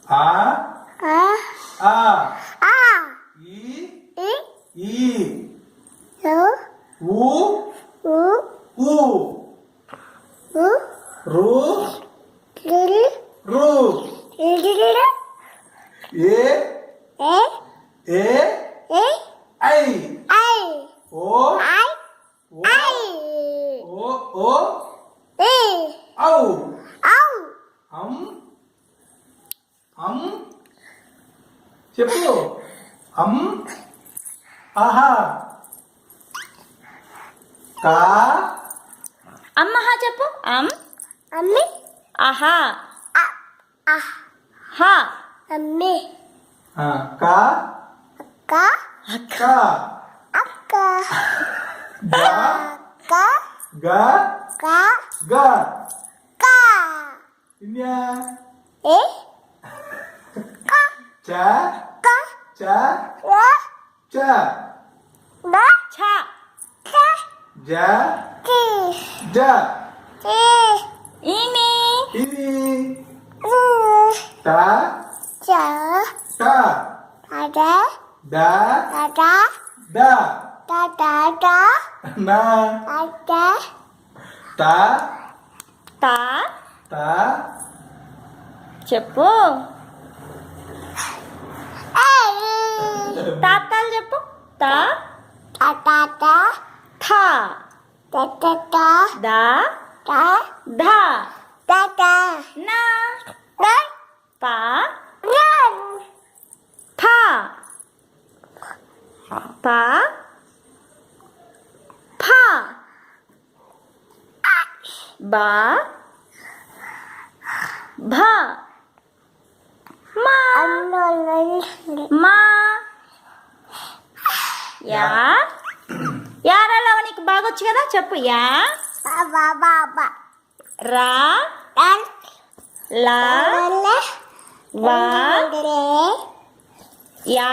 ఆ ఆ ఈ ఈ ఊ ఊ రు రు ఏ ఏ ఐ ఓ ఓ ఓ ఔ అం అం చెప్పు అం ఆహా కా అమ్మహా చెప్పు అమ్మి ఆహా హా అమ్మి కా అక్క కా అక్క గా అక్క గా కా గా కా ఇన్యా ఏ చా కా చా రా చా రా ఛా కా జా కి జా కి ఇని ఇది ఊ టా చా టా అదా డా అదా డా దా నా అదా టా తా టా చెప్పు తాతాలు చెప్పు తా తాతా థా తాతా దా తా ధా తాతా నా రా పా రా ఫా పా ఫా బా భా మా మా యా యారాలో నీకు బాగొచ్చు కదా చెప్పు యా బాబా రా లా వా యా